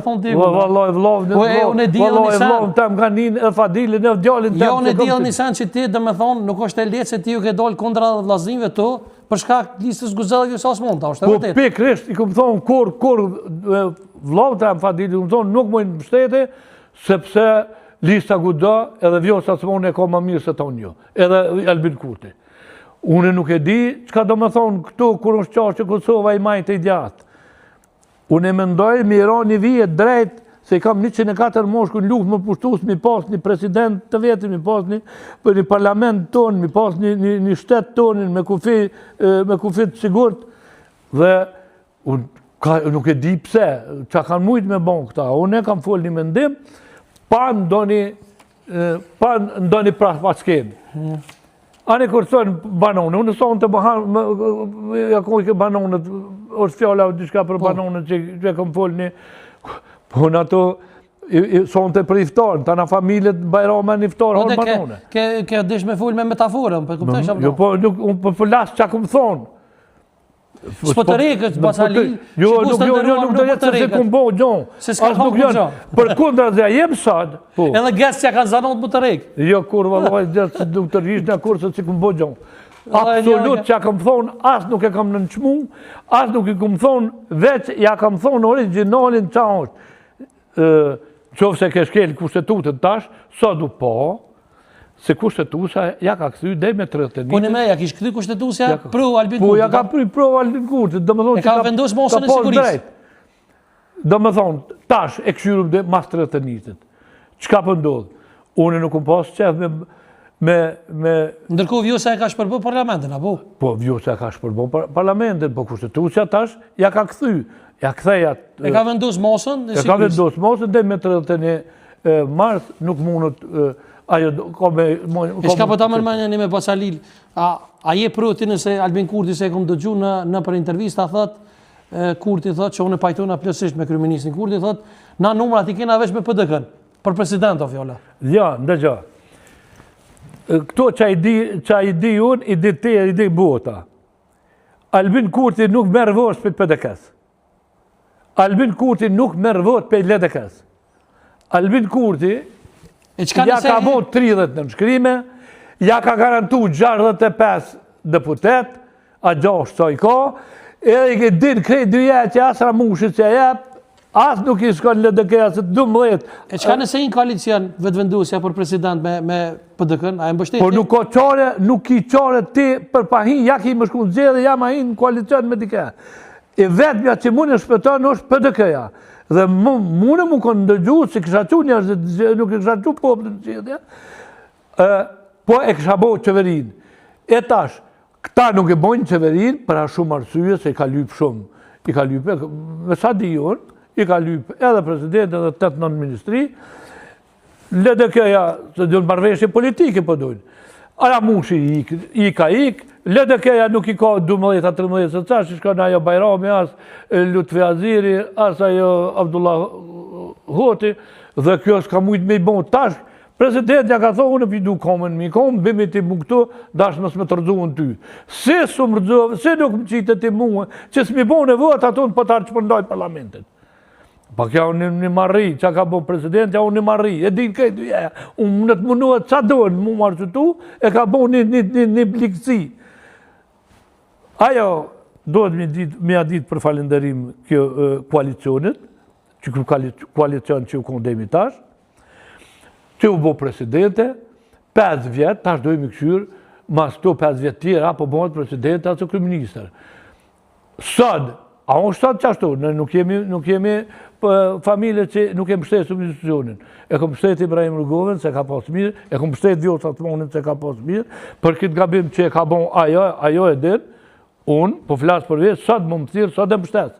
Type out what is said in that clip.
Vallaj vllavën tem nga nin e Fadilin e djalin tem. Jo në diell një sen që ti dhe me thonë nuk është e lehtë se ti ju ke dalë kundra vllaznive tu për shkak listës Guzellë sa s'mund ta, është e vërtetë. Po pikërisht i kam thonë kur vllavë tem Fadilin më thonë nuk mund mbështete sepse lista Guda edhe Vjosa s'mund e ka më mirë se tonë jo. Edhe Albin Kurti. Unë nuk e di çka do më thonë këtu kur është qartë që Kosova i majtë i gjatë. Unë e mendoj me ra një vijet drejt, se i kam 104 moshku në luftë më pushtus, mi pas një president të vetë, mi pas një parlament tonë, mi pas një shtet tonë, me kufi të sigurt, dhe nuk e di pse, që kanë mujtë me bon këta, unë e kam folë një mendim, pa ndoni praskemi. Anë e kërësojnë banonë, unë sonë të bahanë, jakoj ke banonët, është fjalla diçka për banonët që e kom folë një, po në ato, sonë të për iftarën, të në familjet Bajrama në iftarë, horë banone. Ke dish me folë me metaforën, për këpëtesh apë? Jo, po, unë për lasë që a kom thonë. S'po të rekët, Basalil, jo, nuk do jetë se kumë bo, gjonë. Se s'ka hapë për gjonë. Për kundra dhe jem sad. Edhe gesë që kanë zanot më të rekë. Jo, kur valoj, gesë nuk të rishë në kur se si kumë bo gjonë. Absolut që ja kam thonë, asë nuk e kam nënçmu, asë nuk e kam thonë, veç ja kam thonë originalin qa është. Qovë se ke shkel kushtetutën tash, sa du po, se kushtetusa ja ka këthy dhe me 31. Po në me, ja kish këthy kushtetusja pro Albin Kurti? Po, ja ka pro Albin Kurti. E ka vendosë mosën e sigurisë? Do me thonë, tash e këshyrum dhe mas 31. Qka për ndodhë? Unë nuk më pasë qef me... Ndërkohë Vjosa e ka shpërbë parlamentin, apo? Po, Vjosa e ka shpërbë parlamentin, po kushtetusja tash ja ka këthy. Ja këtheja... E ka vendosë mosën e sigurisë? E ka vendosë mosën dhe me 31 mars nuk mundët... E shka po ta mërmanja një me Basalil, a je proti nëse Albin Kurti se e kom dëgju në për intervista, thot, Kurti thot që unë e pajtona plësisht me kryeministin Kurti, thot, na numrat i kena veç me PDK-n, për president o fjolla. Ja, ndëgja. Këto që i di unë, i di te, i di bota. Albin Kurti nuk merë vot për PDK-s. Albin Kurti nuk merë vot për LDK-s. Albin Kurti ja ka vot 30 në nëshkrime, ja ka garantu 65 deputet, a 6 që i ka, edhe i ke din krejt dyja që asra mushit që jep, as nuk i shkon LDK-a se 12. E qka nëse i në koalicion vetëvendusja për president me PDK-n, a e mbështetje? Po nuk ka qare, nuk i qare ti për pahin, ja ki më shku në zedhe, ja ma hin në koalicion me dike. E vetëmja që mund e shpeton është PDK-ja. Dhe mune mu kënë ndëgju, si kësha që njështë, nuk e kësha që poplën qëtja, po e kësha bo qeverin. E tash, këta nuk e bojnë qeverin, për a shumë arsye, se i ka lypë shumë. I ka lypë, me sa di unë, i ka lypë edhe president, edhe 8-9 ministri, LDK-ja, se dhënë marveshje politike për dojnë. Ara mushi i ka ik, LDK-ja nuk i ka 12-13 se cash, i shka në ajo Bajrami, as Lutfi Aziri, as ajo Abdullah Hoti, dhe kjo s'ka mujtë me i bon tash. Presidentja ka thonë, unë pidu komen mi kom, bimi ti mu këtu, dash mësë me të rëzohën ty. Se su më rëzohën, se nuk më qitë ti muë, që s'mi bon e vot, ato në pëtarë që përndoj parlamentet. Pa kja unë një marri, që ka bo presidentja, unë një marri, e din këtë, unë në të munduat qa dojnë mu marë që tu, e ka bo një blikësi. Ajo, dohet me a ditë për falenderim kjo koalicionit, që koalicion që u kondemi tash, që u bo presidente, 5 vjetë, tash dojmë i këshyrë, mas to 5 vjetë tjera, po bëhet presidente aso kryeministër. Sëd, a unë sëd qashtu, nuk jemi familje që nuk e mbështetë institucionin. E kom mbështetë Ibrahim Rugovën, se ka pas mirë, e kom mbështetë Vjosa Osmanin, se ka pas mirë, për këtë gabim që e ka bon ajo e din, unë, po flasë për vetë, sëd më më thirë, sëd e mbështetë.